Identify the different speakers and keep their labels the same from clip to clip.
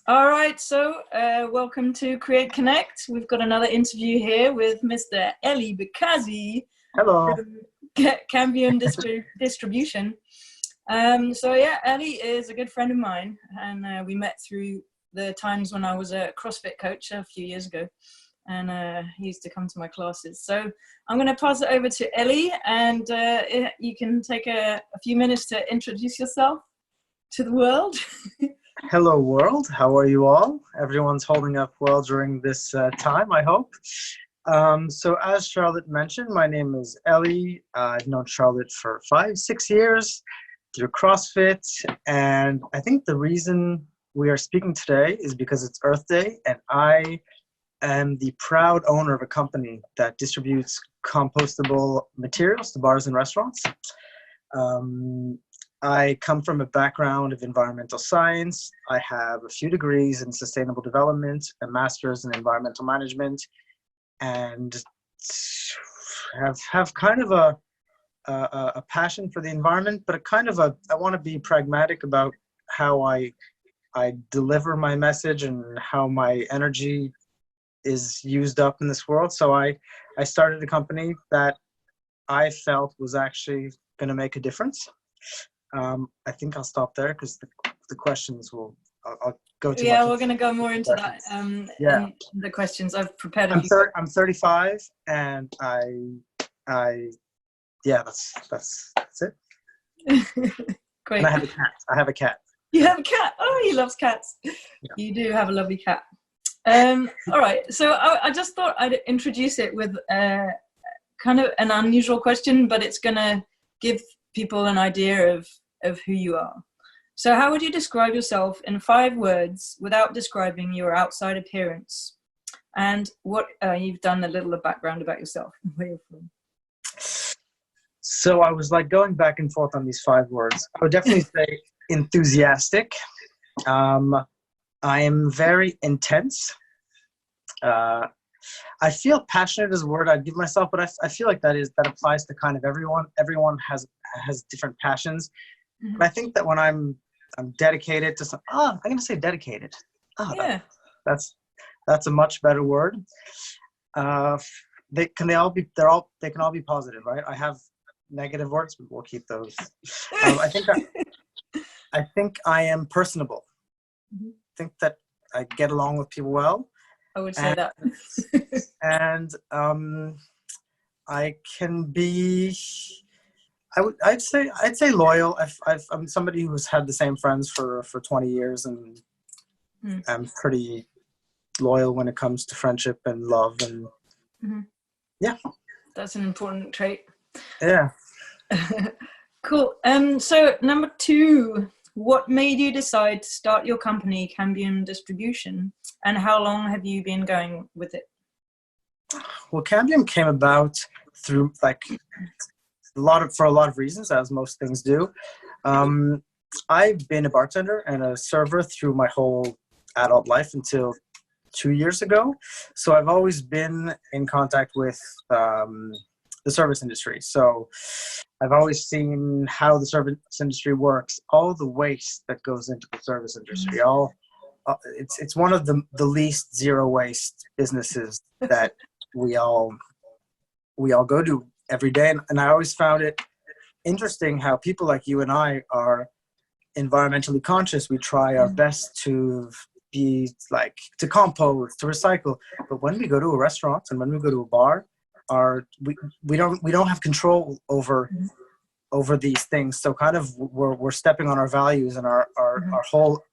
Speaker 1: All right, so welcome to Create Connect. We've got another interview here with Mr. Elie Bekhazi
Speaker 2: Hello.
Speaker 1: from CAMBIUM Distribution. So yeah, Elie is a good friend of mine, and we met through the times when I was a CrossFit coach a few years ago, and he used to come to my classes. So I'm going to pass it over to Elie, and you can take a few minutes to introduce yourself to the world.
Speaker 2: Hello, world. How are you all? Everyone's holding up well during this time, I hope. So as Charlotte mentioned, my name is Elie. I've known Charlotte for 5-6 years through CrossFit. And I think the reason we are speaking today is because it's Earth Day, and I am the proud owner of a company that distributes compostable materials to bars and restaurants. I come from a background of environmental science. I have a few degrees in sustainable development, a master's in environmental management, and have kind of a passion for the environment, but I want to be pragmatic about how I deliver my message and how my energy is used up in this world. So I started a company that I felt was actually going to make a difference. I think I'll stop there because the questions I'll go to.
Speaker 1: Yeah, we're going to go more into that.
Speaker 2: Yeah.
Speaker 1: In the questions I've prepared.
Speaker 2: I'm 35, and yeah, that's it.
Speaker 1: Great.
Speaker 2: And I have a cat.
Speaker 1: You have a cat. Oh, he loves cats. Yeah. You do have a lovely cat. All right. So I just thought I'd introduce it with kind of an unusual question, but it's going to give people an idea of who you are. So how would you describe yourself in 5 words without describing your outside appearance? And what you've done a little of background about yourself, where you're from.
Speaker 2: So I was like going back and forth on these 5 words. I would definitely say enthusiastic. I am very intense. I feel passionate is a word I'd give myself, but I feel like that applies to kind of everyone. Everyone has different passions. Mm-hmm. And I think that when I'm dedicated to something, I'm going to say dedicated.
Speaker 1: Yeah.
Speaker 2: That's a much better word. They can all be positive, right? I have negative words, but we'll keep those. I think I am personable. Mm-hmm. I think that I get along with people well.
Speaker 1: I would say that.
Speaker 2: And I can be. I'd say loyal. I'm somebody who's had the same friends for 20 years, and I'm pretty loyal when it comes to friendship and love, and yeah,
Speaker 1: that's an important trait.
Speaker 2: Yeah.
Speaker 1: Cool. So number 2. What made you decide to start your company, CAMBIUM Distribution, and how long have you been going with it?
Speaker 2: Well, CAMBIUM came about through for a lot of reasons, as most things do. I've been a bartender and a server through my whole adult life until 2 years ago. So I've always been in contact with the service industry. So I've always seen how the service industry works, all the waste that goes into the service industry. It's one of the least zero waste businesses that we all go to every day. And I always found it interesting how people like you and I are environmentally conscious. We try our best to be to compost, to recycle. But when we go to a restaurant and when we go to a bar, we don't have control over these things. So kind of we're stepping on our values, and our whole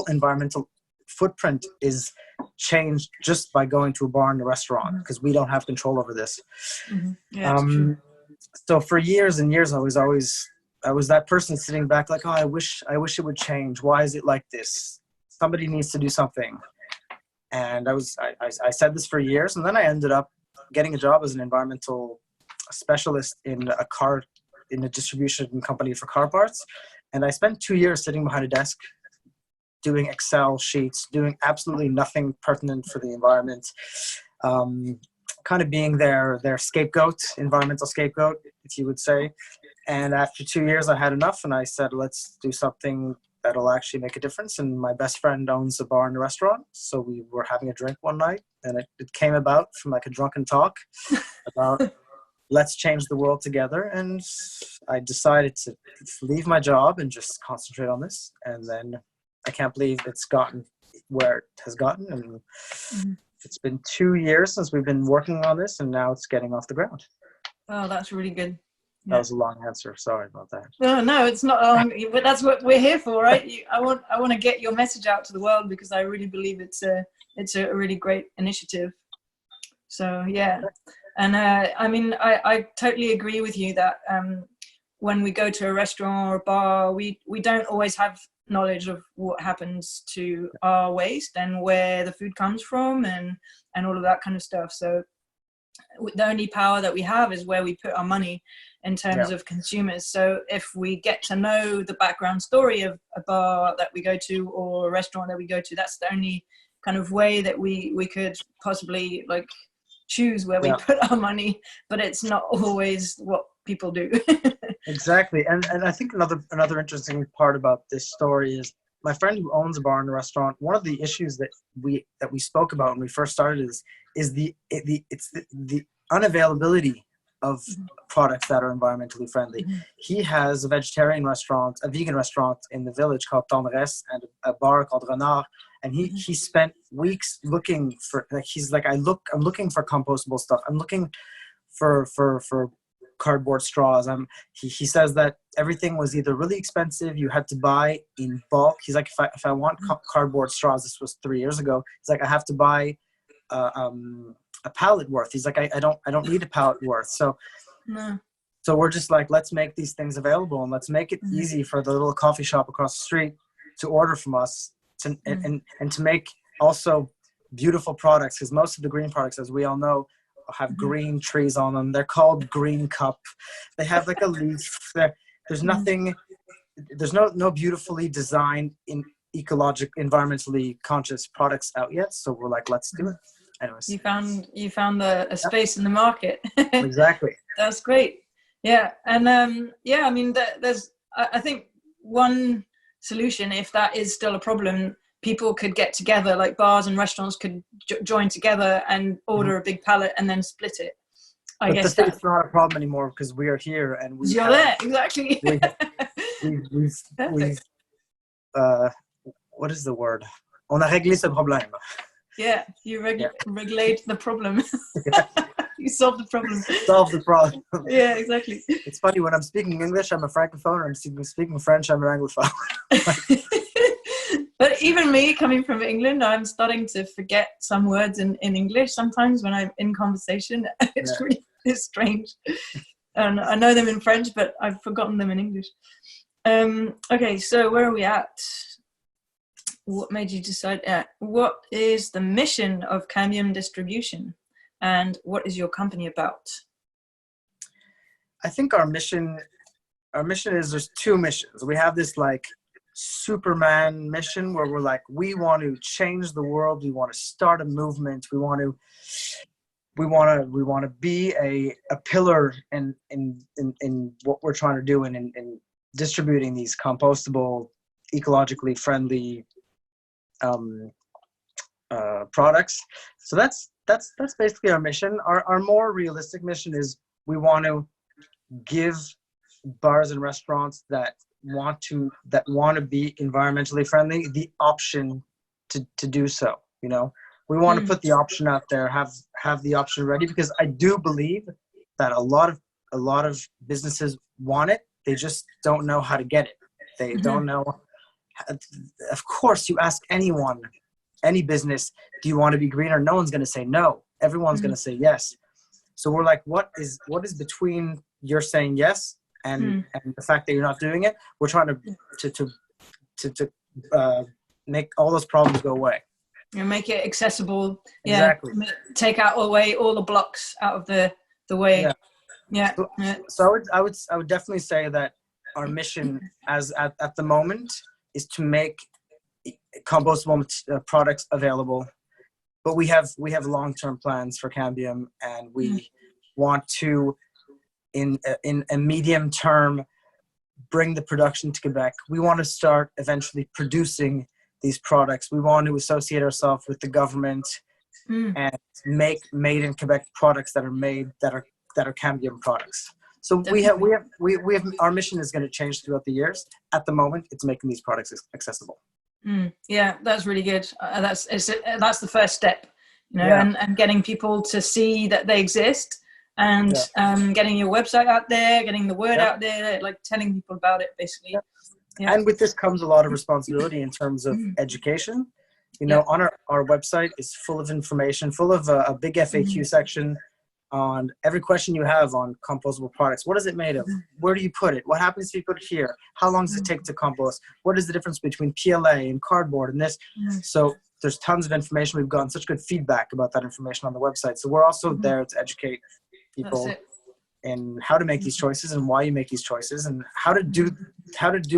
Speaker 2: environmental footprint is changed just by going to a bar and a restaurant, because we don't have control over this.
Speaker 1: Yeah, true.
Speaker 2: So for years and years, I was that person sitting back like, I wish it would change. Why is it like this? Somebody needs to do something. And I said this for years, and then I ended up getting a job as an environmental specialist in a distribution company for car parts. And I spent 2 years sitting behind a desk doing Excel sheets, doing absolutely nothing pertinent for the environment, kind of being their scapegoat, environmental scapegoat, if you would say. And after 2 years, I had enough, and I said, let's do something that'll actually make a difference. And my best friend owns a bar and a restaurant, so we were having a drink one night, and it came about from like a drunken talk about let's change the world together. And I decided to leave my job and just concentrate on this. And then I can't believe it's gotten where it has gotten. And it's been 2 years since we've been working on this, and now it's getting off the ground.
Speaker 1: Oh, that's really good.
Speaker 2: That was a long answer. Sorry about that.
Speaker 1: No, it's not long, but that's what we're here for, right? I want to get your message out to the world, because I really believe it's a really great initiative. So yeah, and I mean, I totally agree with you that when we go to a restaurant or a bar, we don't always have knowledge of what happens to our waste and where the food comes from and all of that kind of stuff. So the only power that we have is where we put our money in terms of consumers. So if we get to know the background story of a bar that we go to or a restaurant that we go to, that's the only kind of way that we could possibly like choose where we put our money, but it's not always what people do.
Speaker 2: Exactly. And I think another interesting part about this story is my friend who owns a bar and a restaurant. One of the issues that we spoke about when we first started is the unavailability of products that are environmentally friendly. He has a vegan restaurant in the village called Tendresse, and a bar called Renard. And he spent weeks looking for, like, he's like, I'm looking for compostable stuff. I'm looking for cardboard straws. He says that everything was either really expensive, you had to buy in bulk. He's like, if I want cardboard straws, this was 3 years ago. He's like, I have to buy a pallet worth. He's like, I don't need a pallet worth. So we're just like, let's make these things available, and let's make it easy for the little coffee shop across the street to order from us, and to make also beautiful products, because most of the green products, as we all know, have green trees on them. They're called green cup. They have like a leaf. There's nothing. There's no beautifully designed in environmentally conscious products out yet. So we're like, let's do it. Anyways,
Speaker 1: you found a space in the market.
Speaker 2: Exactly.
Speaker 1: That's great. Yeah, and I mean, there's I think one solution, if that is still a problem, people could get together, like bars and restaurants could join together and order a big pallet and then split it. I guess
Speaker 2: it's not a problem anymore, because we are here and
Speaker 1: you're there, exactly.
Speaker 2: We've what is the word? On a réglé ce problème.
Speaker 1: Yeah, you regulate the problem. You solve the problem.
Speaker 2: Solve the problem.
Speaker 1: Yeah, exactly.
Speaker 2: It's funny, when I'm speaking English, I'm a francophone. When I'm speaking French, I'm an anglophone.
Speaker 1: But even me, coming from England, I'm starting to forget some words in English sometimes when I'm in conversation. It's strange. And I know them in French, but I've forgotten them in English. Okay, so where are we at? What made you decide? What is the mission of CAMBIUM Distribution, and what is your company about?
Speaker 2: I think our mission is, there's two missions. We have this like Superman mission where we're like, we want to change the world. We want to start a movement. We want to be a pillar in what we're trying to do in distributing these compostable, ecologically friendly products. So that's basically our mission. Our more realistic mission is we want to give bars and restaurants that want to be environmentally friendly the option to do so. You know, we want to put the option out there, have the option ready, because I do believe that a lot of businesses want it. They just don't know how to get it. They don't know. Of course, you ask anyone, any business, do you want to be greener? No one's going to say no. Everyone's going to say yes. So we're like, what is between you're saying yes and the fact that you're not doing it? We're trying to make all those problems go away.
Speaker 1: You make it accessible.
Speaker 2: Exactly.
Speaker 1: Yeah. Take out away all the blocks out of the way. Yeah.
Speaker 2: So I would definitely say that our mission at the moment is to make compostable products available, but we have long-term plans for CAMBIUM, and we want to in a medium term bring the production to Quebec. We want to start eventually producing these products. We want to associate ourselves with the government and make made in Quebec products that are Cambium products. So
Speaker 1: Definitely.
Speaker 2: we have our mission is going to change throughout the years. At the moment, it's making these products accessible.
Speaker 1: Yeah, that's really good. That's the first step, you know,
Speaker 2: Yeah.
Speaker 1: and getting people to see that they exist, and getting your website out there, getting the word out there, like telling people about it, basically.
Speaker 2: Yeah.
Speaker 1: Yeah.
Speaker 2: And with this comes a lot of responsibility in terms of education. You know, on our website is full of information, full of a big FAQ section on every question you have on compostable products. What is it made of? Where do you put it? What happens if you put it here? How long does it take to compost? What is the difference between PLA and cardboard and this? So there's tons of information. We've gotten such good feedback about that information on the website. So we're also there to educate people in how to make these choices and why you make these choices and how to do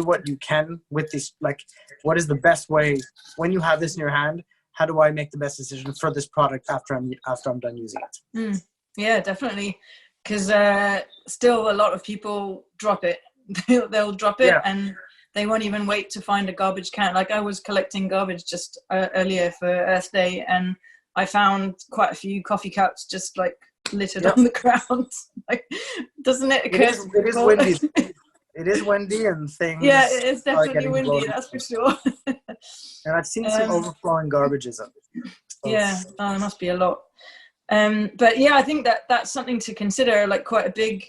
Speaker 2: what you can with these. Like, what is the best way when you have this in your hand? How do I make the best decision for this product after I'm done using it?
Speaker 1: Yeah, definitely. Because still a lot of people drop it. They'll drop it and they won't even wait to find a garbage can. Like, I was collecting garbage just earlier for Earth Day, and I found quite a few coffee cups just like littered on the ground. Like, doesn't it occur to people?
Speaker 2: It is windy. It is windy and things.
Speaker 1: Yeah, it's definitely windy, that's for sure.
Speaker 2: And I've seen some overflowing garbages.
Speaker 1: Yeah, there must be a lot. But yeah, I think that's something to consider, like quite a big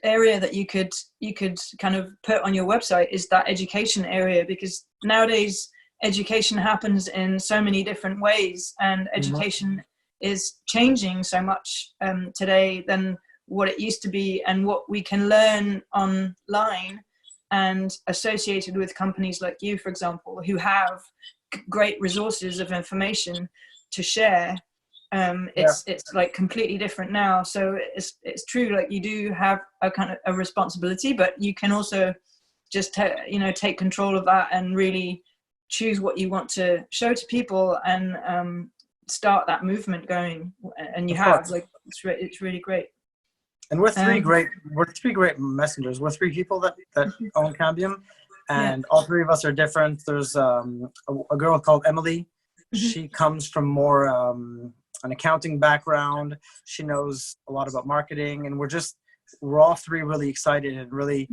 Speaker 1: area that you could kind of put on your website is that education area, because nowadays education happens in so many different ways, and education is changing so much today than what it used to be, and what we can learn online and associated with companies like you, for example, who have great resources of information to share. It's like completely different now. So it's true, like you do have a kind of a responsibility, but you can also just take control of that and really choose what you want to show to people and start that movement going. And you have, like, it's really great.
Speaker 2: And we're three great messengers. We're three people that own Cambium, and all three of us are different. There's a girl called Elie. She comes from more an accounting background. She knows a lot about marketing, and we're all three really excited and really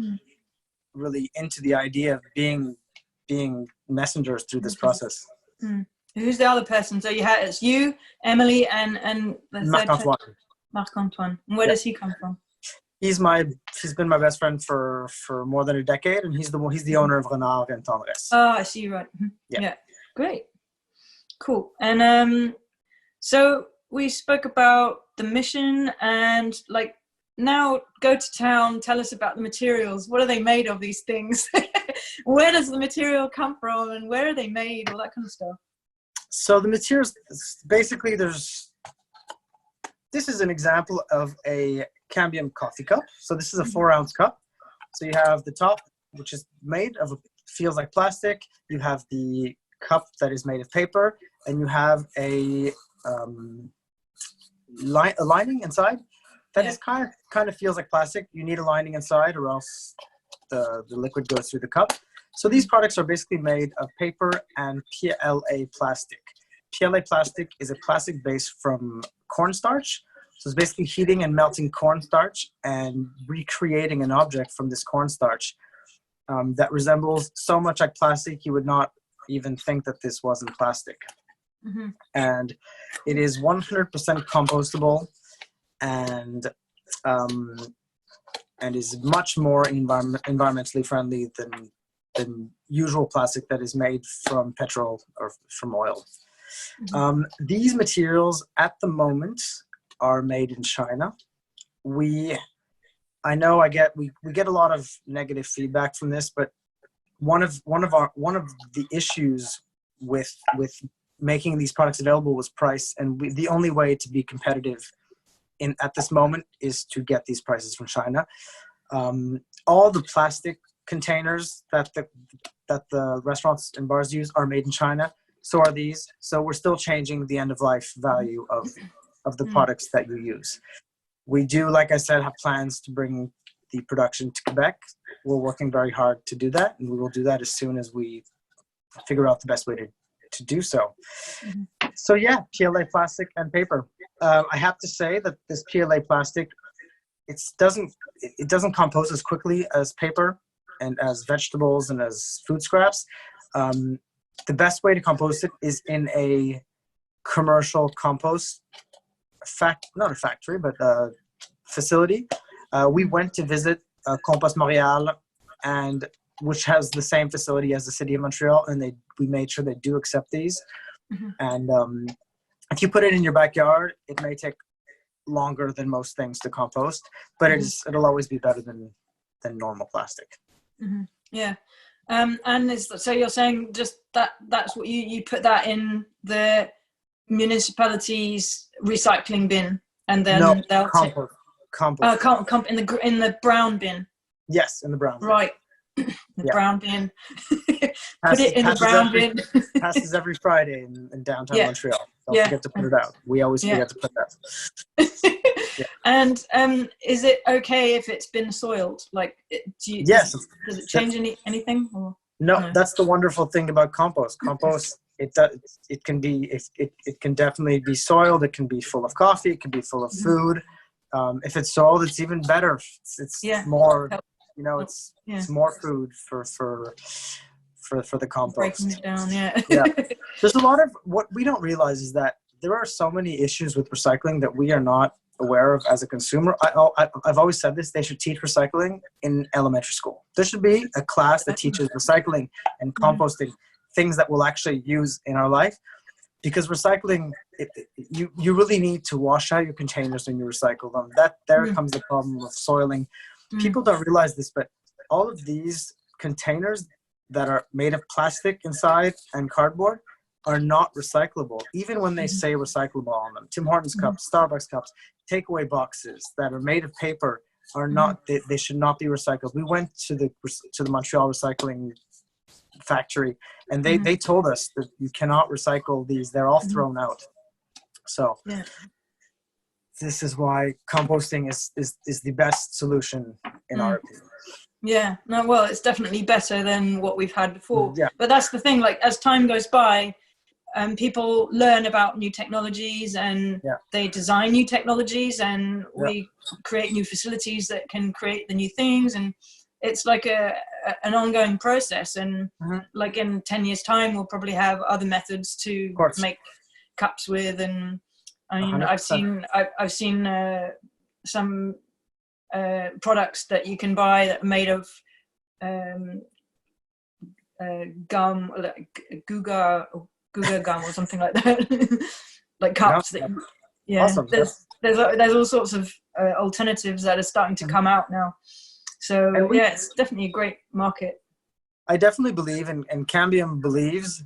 Speaker 2: into the idea of being messengers through this process.
Speaker 1: Who's the other person? So it's you, Elie, and the
Speaker 2: Marc-Antoine.
Speaker 1: Marc-Antoine. And where does he come from?
Speaker 2: He's been my best friend for more than a decade, and he's the owner of Renard and Tendresse.
Speaker 1: Oh, I see. Right. Yeah. Great. Cool. And so we spoke about the mission, and like, now go to town. Tell us about the materials. What are they made of, these things? Where does the material come from, and where are they made? All that kind of stuff.
Speaker 2: So the materials, basically, this is an example of a Cambium coffee cup. So this is a 4-ounce cup. So you have the top, which is made of feels like plastic. You have the cup that is made of paper, and you have a lining inside that is kind of feels like plastic. You need a lining inside, or else the liquid goes through the cup. So these products are basically made of paper and PLA plastic. PLA plastic is a plastic base from cornstarch. So it's basically heating and melting cornstarch and recreating an object from this cornstarch that resembles so much like plastic you would not even think that this wasn't plastic. And it is 100% compostable and is much more environmentally friendly than usual plastic that is made from petrol or from oil. These materials at the moment are made in China. We get a lot of negative feedback from this, but one of the issues with making these products available was price, and the only way to be competitive at this moment is to get these prices from China. All the plastic containers that the restaurants and bars use are made in China. So are these. So we're still changing the end of life value of the products that you use. We do, like I said, have plans to bring the production to Quebec. We're working very hard to do that, and we will do that as soon as we figure out the best way to do so. So yeah, PLA plastic and paper. I have to say that this PLA plastic, it doesn't compost as quickly as paper and as vegetables and as food scraps. The best way to compost it is in a commercial compost not a factory, but a facility. We went to visit Compost Montréal, and which has the same facility as the city of Montreal, and we made sure they do accept these. And if you put it in your backyard, it may take longer than most things to compost, but it'll always be better than normal plastic.
Speaker 1: Yeah. And so you're saying just that's what you put that in the municipality's recycling bin, and then they'll
Speaker 2: compost.
Speaker 1: In the brown bin.
Speaker 2: Yes, in the brown bin.
Speaker 1: Right. Brown bin. Put it in the brown bin.
Speaker 2: Passes every Friday in downtown Montreal. Don't forget to put it out. We always forget to put that.
Speaker 1: And is it okay if it's been soiled? Like,
Speaker 2: yes.
Speaker 1: Does it change anything? Or?
Speaker 2: No, that's the wonderful thing about compost. Compost, it can definitely be soiled. It can be full of coffee. It can be full of food. If it's soiled, it's even better. It's more, it's more food for the compost.
Speaker 1: Breaking it down,
Speaker 2: There's a lot of, what we don't realize is that there are so many issues with recycling that we are not aware of as a consumer. I've always said this, they should teach recycling in elementary school. There should be a class that teaches recycling and composting, things that we'll actually use in our life. Because recycling, you really need to wash out your containers when you recycle them. There comes the problem of soiling. People don't realize this, but all of these containers that are made of plastic inside and cardboard are not recyclable, even when they say recyclable on them. Tim Hortons cups, Starbucks cups, takeaway boxes that are made of paper are not. They should not be recycled. We went to the Montreal recycling factory, and they told us that you cannot recycle these. They're all thrown out. So this is why composting is the best solution in our opinion.
Speaker 1: Yeah, no, well, it's definitely better than what we've had before.
Speaker 2: Yeah.
Speaker 1: But that's the thing, like, as time goes by, people learn about new technologies, and they design new technologies, and we create new facilities that can create the new things, and it's like an ongoing process. And like in 10 years time, we'll probably have other methods to make cups with. And I mean, 100%. I've seen some products that you can buy that are made of gum, like Guga gum or something like that. Like cups that
Speaker 2: awesome.
Speaker 1: There's all sorts of alternatives that are starting to come out now. So it's definitely a great market.
Speaker 2: I definitely believe, and Cambium believes,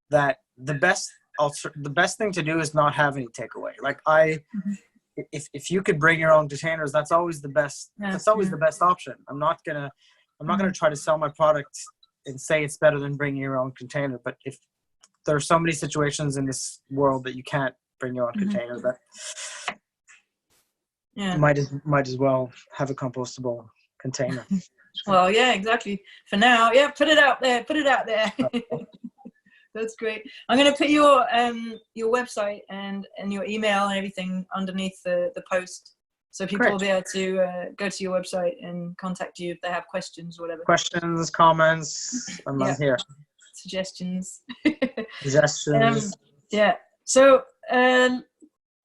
Speaker 2: that the best thing to do is not have any takeaway. Like if you could bring your own containers, that's always the best. That's always the best option. I'm not gonna try to sell my product and say it's better than bringing your own container. But if there are so many situations in this world that you can't bring your own container, that might as well have a compostable container.
Speaker 1: Well, yeah, exactly. For now, put it out there. That's great. I'm going to put your website and your email and everything underneath the post, so people will be able to go to your website and contact you if they have questions or whatever.
Speaker 2: Questions, comments, I'm here.
Speaker 1: Suggestions.
Speaker 2: So,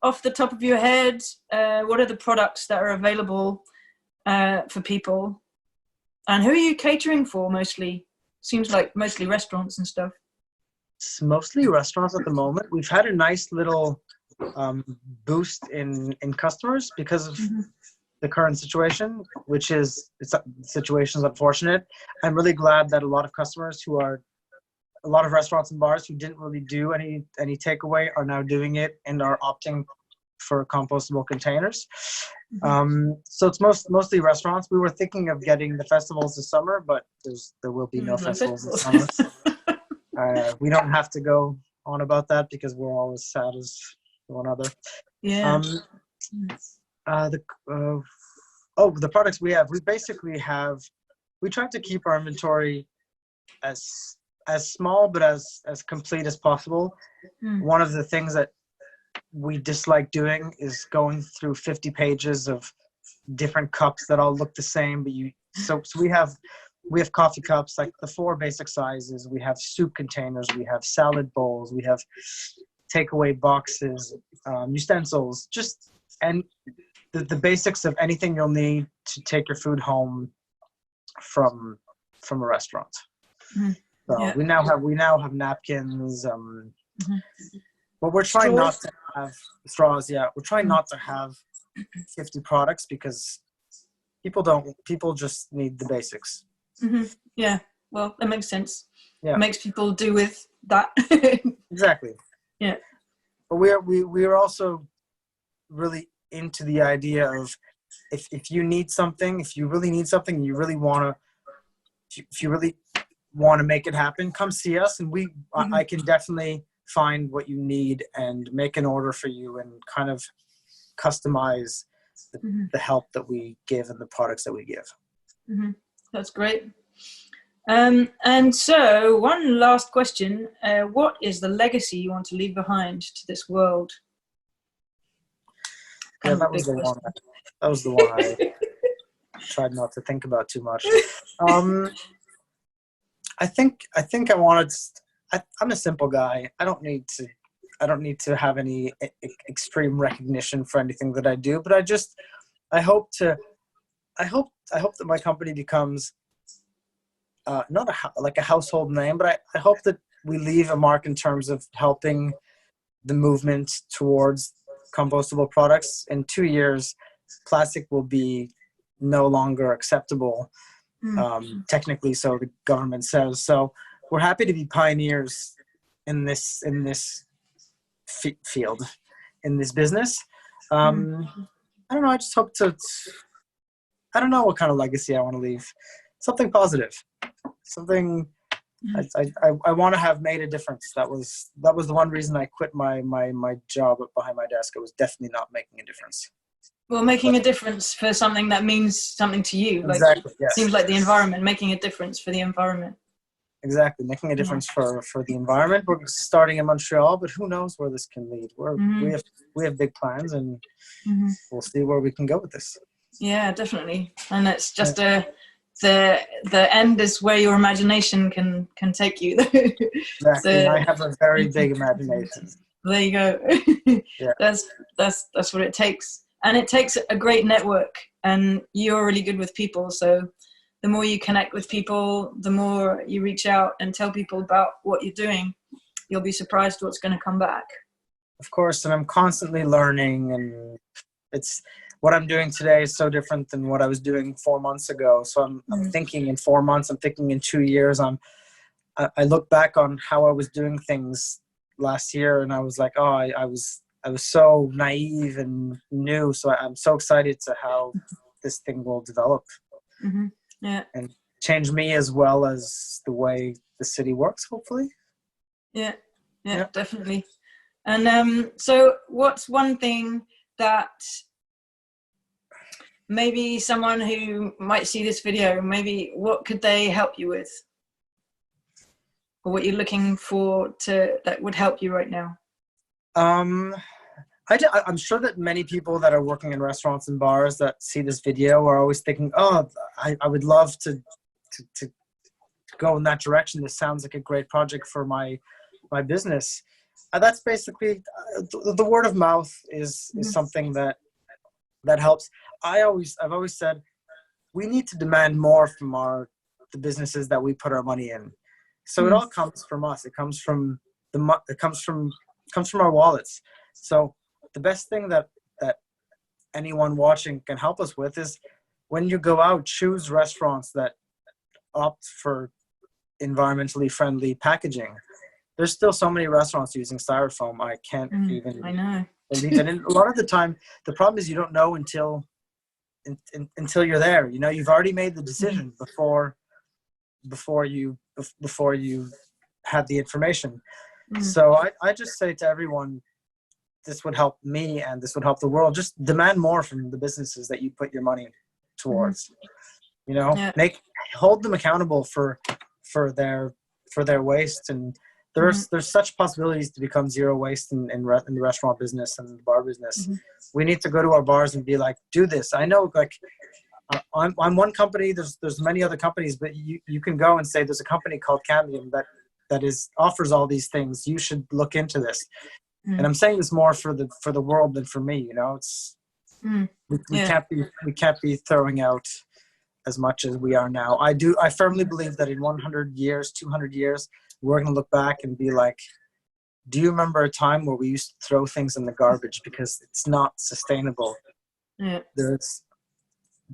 Speaker 1: off the top of your head, what are the products that are available for people, and who are you catering for mostly? Seems like mostly restaurants and stuff.
Speaker 2: It's mostly restaurants at the moment. We've had a nice little boost in customers because of the current situation, which is the situation is unfortunate. I'm really glad that a lot of customers a lot of restaurants and bars who didn't really do any takeaway are now doing it and are opting for compostable containers. So it's mostly restaurants. We were thinking of getting the festivals this summer, but there will be no festivals this summer. We don't have to go on about that because we're all as sad as one other. Oh, the products we have, we try to keep our inventory as small but as complete as possible. One of the things that we dislike doing is going through 50 pages of different cups that all look the same, but so we have coffee cups, like the 4 basic sizes. We have soup containers, we have salad bowls, we have takeaway boxes, utensils, and the basics of anything you'll need to take your food home from a restaurant. So we now have napkins. But we're trying not to have straws. Yeah, we're trying not to have 50 products because people just need the basics.
Speaker 1: Yeah, well, that makes sense.
Speaker 2: Yeah,
Speaker 1: it makes people do with that.
Speaker 2: Exactly.
Speaker 1: Yeah,
Speaker 2: but we're also really into the idea of if you need something, if you really need something, you really want to, if you really want to make it happen, come see us, and I can definitely find what you need and make an order for you and kind of customize the help that we give and the products that we give.
Speaker 1: That's great. And so one last question, what is the legacy you want to leave behind to this world?
Speaker 2: Yeah, that was the one. That was the one I tried not to think about too much. I think I wanted. I'm a simple guy. I don't need to have any extreme recognition for anything that I do. But I hope that my company becomes not like a household name, but I hope that we leave a mark in terms of helping the movement towards compostable products. In 2 years, plastic will be no longer acceptable, technically, so the government says. So we're happy to be pioneers in this field, in this business. I don't know. I just hope to. I don't know what kind of legacy I want to leave. Something positive. Something. I want to have made a difference. That was the one reason I quit my job behind my desk. I was definitely not making a difference.
Speaker 1: Well, making a difference for something that means something to you.
Speaker 2: Exactly. Yes.
Speaker 1: Seems like the environment, making a difference for the environment.
Speaker 2: Exactly, making a difference for the environment. We're starting in Montreal, but who knows where this can lead. We have big plans, and we'll see where we can go with this.
Speaker 1: Yeah, definitely. And it's just the end is where your imagination can take you.
Speaker 2: Exactly. I have a very big imagination.
Speaker 1: There you go.
Speaker 2: Yeah.
Speaker 1: That's what it takes, and it takes a great network. And you're really good with people, so the more you connect with people, the more you reach out and tell people about what you're doing, you'll be surprised what's going to come back.
Speaker 2: Of course, and I'm constantly learning, and it's what I'm doing today is so different than what I was doing 4 months ago. So I'm thinking in 4 months, I'm thinking in 2 years. I look back on how I was doing things last year, and I was like, oh, I was so naive and new. So I'm so excited to how this thing will develop.
Speaker 1: Yeah.
Speaker 2: And change me as well as the way the city works, hopefully.
Speaker 1: Yeah, definitely. And so what's one thing that maybe someone who might see this video, maybe what could they help you with? Or what you're looking for that would help you right now?
Speaker 2: I'm sure that many people that are working in restaurants and bars that see this video are always thinking, oh, I would love to go in that direction. This sounds like a great project for my business. That's basically the word of mouth is something that helps. I've always said we need to demand more from the businesses that we put our money in. So it all comes from us. It comes from our wallets. So the best thing that anyone watching can help us with is when you go out, choose restaurants that opt for environmentally friendly packaging. There's still so many restaurants using styrofoam. I can't even believe it. And a lot of the time, the problem is you don't know until you're there. You know, you've already made the decision before you had the information. So I just say to everyone, this would help me and this would help the world. Just demand more from the businesses that you put your money towards. You know,
Speaker 1: Yeah.
Speaker 2: hold them accountable for their waste, and there's such possibilities to become zero waste in the restaurant business and the bar business. We need to go to our bars and be like, do this. I know, like, I'm one company. There's many other companies, but you can go and say there's a company called CAMBIUM that offers all these things. You should look into this. And I'm saying this more for the world than for me. You know, it's we can't be throwing out as much as we are now. I firmly believe that in 100 years, 200 years, we're going to look back and be like, do you remember a time where we used to throw things in the garbage because it's not sustainable?
Speaker 1: Yeah.
Speaker 2: There's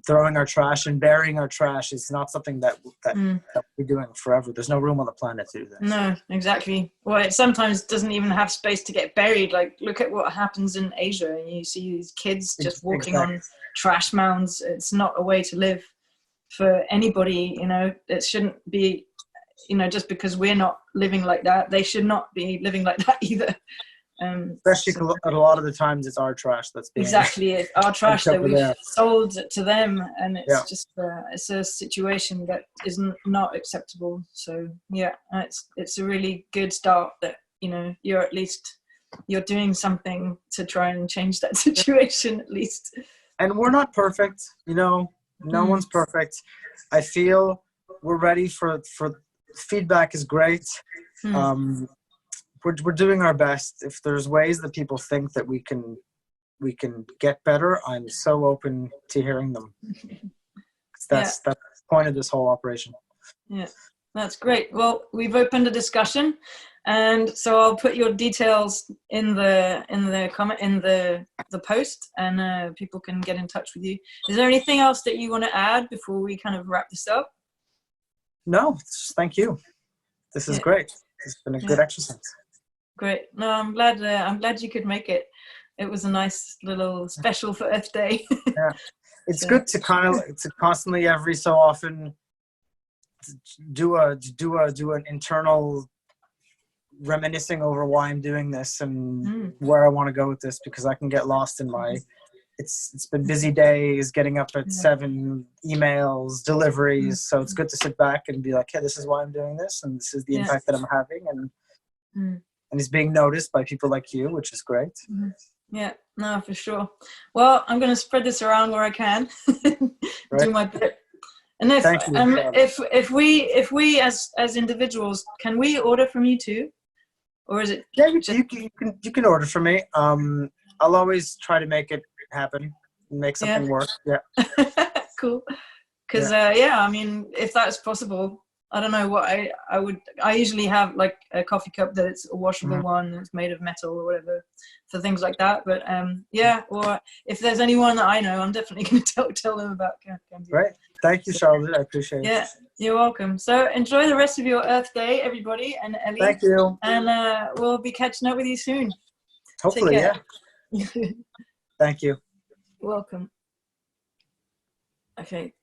Speaker 2: throwing our trash and burying our trash is not something that we're doing forever. There's no room on the planet to do that.
Speaker 1: No, exactly. Well, it sometimes doesn't even have space to get buried. Like, look at what happens in Asia, and you see these kids just walking on trash mounds. It's not a way to live for anybody. You know, it shouldn't be, you know, just because we're not living like that, they should not be living like that either.
Speaker 2: Especially a lot of the times it's our trash that's being
Speaker 1: it's our trash that we've sold to them, and it's just it's a situation that isn't not acceptable. So it's a really good start that, you know, you're doing something to try and change that situation at least.
Speaker 2: And we're not perfect, you know, no one's perfect. I feel we're ready for feedback is great. We're doing our best. If there's ways that people think that we can get better, I'm so open to hearing them. That's the point of this whole operation.
Speaker 1: Yeah, that's great. Well, we've opened a discussion, and so I'll put your details in the comment in the post, and people can get in touch with you. Is there anything else that you want to add before we kind of wrap this up?
Speaker 2: No, thank you. This is great. It's been a good exercise.
Speaker 1: Great. No, I'm glad you could make it. It was a nice little special for Earth Day.
Speaker 2: Yeah, it's good to to constantly every so often do an internal reminiscing over why I'm doing this and where I want to go with this, because I can get lost in my. It's been busy days, getting up at 7, emails, deliveries. So it's good to sit back and be like, hey, this is why I'm doing this, and this is the impact that I'm having, and it's being noticed by people like you, which is great.
Speaker 1: Yeah, no, for sure. Well, I'm going to spread this around where I can. Do my bit. And if we as individuals, can we order from you too, or is it?
Speaker 2: Yeah, you can order from me. I'll always try to make it happen, make something work. Yeah.
Speaker 1: Cool. Because I mean, if that's possible, I don't know what I usually have like a coffee cup that it's a washable one that's made of metal or whatever for things like that. But or if there's anyone that I know, I'm definitely going to tell them about CAMBIUM.
Speaker 2: Right. Thank you, Charlotte. I appreciate it.
Speaker 1: Yeah, you're welcome. So enjoy the rest of your Earth Day, everybody, and Elie.
Speaker 2: Thank you.
Speaker 1: And we'll be catching up with you soon.
Speaker 2: Hopefully, yeah. Thank you.
Speaker 1: Welcome. Okay.